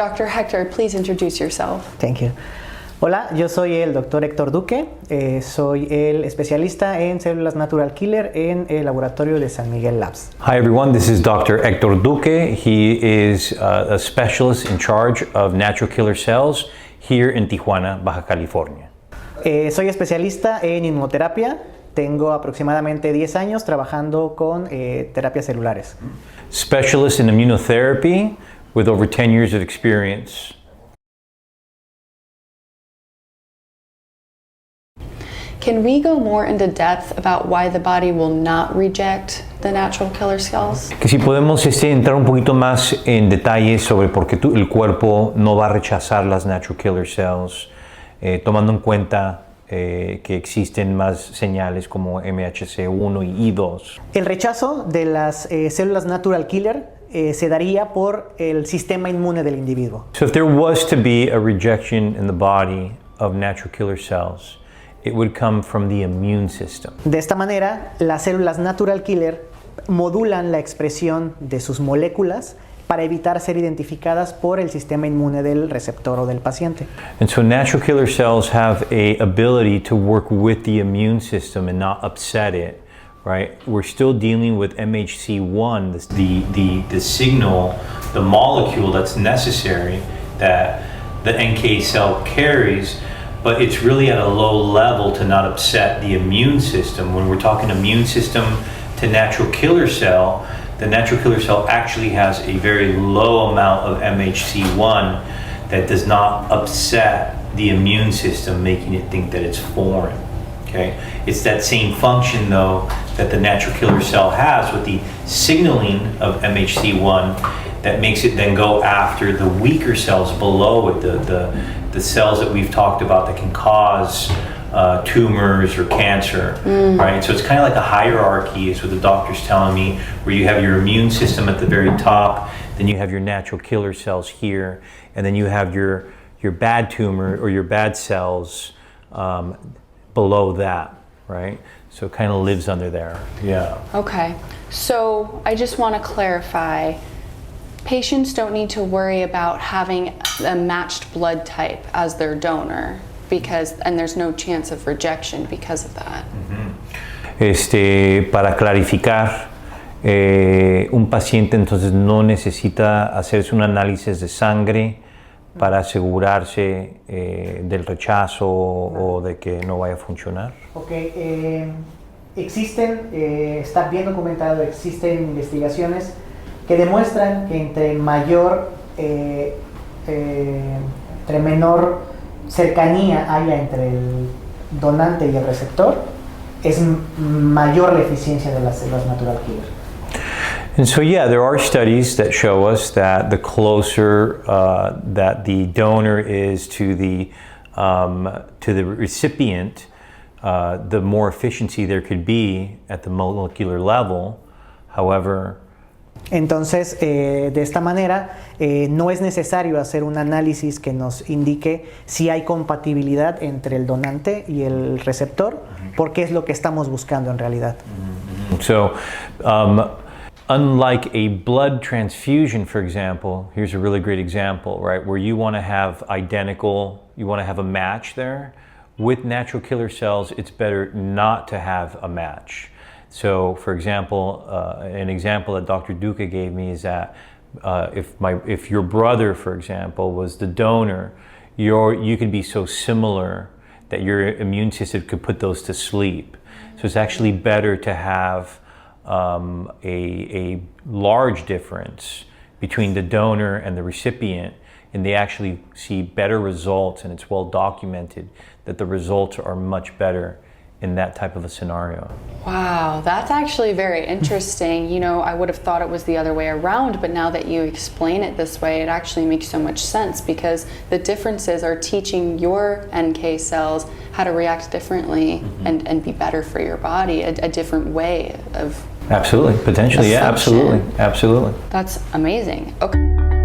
Dr. Hector, please introduce yourself. Thank you. Hola, yo soy el Dr. Héctor Duque, soy el especialista en células natural killer en el laboratorio de San Miguel Labs. Hi everyone, this is Dr. Héctor Duque. He is a specialist in charge of natural killer cells here in Tijuana, Baja California. Soy especialista en inmunoterapia. Tengo aproximadamente 10 años trabajando con terapias celulares. Specialist in immunotherapy with over 10 years of experience. Can we go more into depth about why the body will not reject the natural killer cells? Que si podemos entrar un poquito más en detalle sobre por qué el cuerpo no va a rechazar las natural killer cells, tomando en cuenta que existen más señales como MHC1 y I2. El rechazo de las células natural killer se daría por el sistema inmune del individuo. So if there was to be a rejection in the body of natural killer cells, it would come from the immune system. De esta manera, las células natural killer modulan la expresión de sus moléculas para evitar ser identificadas por el sistema inmune del receptor o del paciente. And so natural killer cells have a ability to work with the immune system and not upset it, right? We're still dealing with MHC1, the signal, the molecule that's necessary that the NK cell carries, but it's really at a low level to not upset the immune system. When we're talking immune system to natural killer cell, the natural killer cell actually has a very low amount of MHC1 that does not upset the immune system, making it think that it's foreign. Okay? It's that same function though that the natural killer cell has with the signaling of MHC1 that makes it then go after the weaker cells below it, the cells that we've talked about that can cause tumors or cancer, right? So it's kind of like a hierarchy is what the doctor's telling me, where you have your immune system at the very top, then you have your natural killer cells here, and then you have your bad tumor or your bad cells below that, right? So it kind of lives under there, yeah. Okay, so I just want to clarify, patients don't need to worry about having a matched blood type as their donor and there's no chance of rejection because of that. Para clarificar, un paciente entonces no necesita hacerse un análisis de sangre para asegurarse del rechazo o de que no vaya a funcionar. Okay, está bien documentado, existen investigaciones que demuestran que entre menor cercanía haya entre el donante y el receptor, es mayor la eficiencia de las células natural killer. And so yeah, there are studies that show us that the closer that the donor is to the recipient, the more efficiency there could be at the molecular level. However, entonces, de esta manera, no es necesario hacer un análisis que nos indique si hay compatibilidad entre el donante y el receptor, porque es lo que estamos buscando en realidad. So, unlike a blood transfusion, for example, here's a really great example, right, where you want to have you want to have a match there. With natural killer cells, it's better not to have a match. So, for example, an example that Dr. Duque gave me is that if your brother, for example, was the donor, you could be so similar that your immune system could put those to sleep. So it's actually better to have a large difference between the donor and the recipient, and they actually see better results, and it's well documented that the results are much better in that type of a scenario. Wow, that's actually very interesting. You know, I would have thought it was the other way around, but now that you explain it this way, it actually makes so much sense, because the differences are teaching your NK cells how to react differently and be better for your body, a different way of Absolutely, potentially, yeah, absolutely, absolutely. That's amazing. Okay.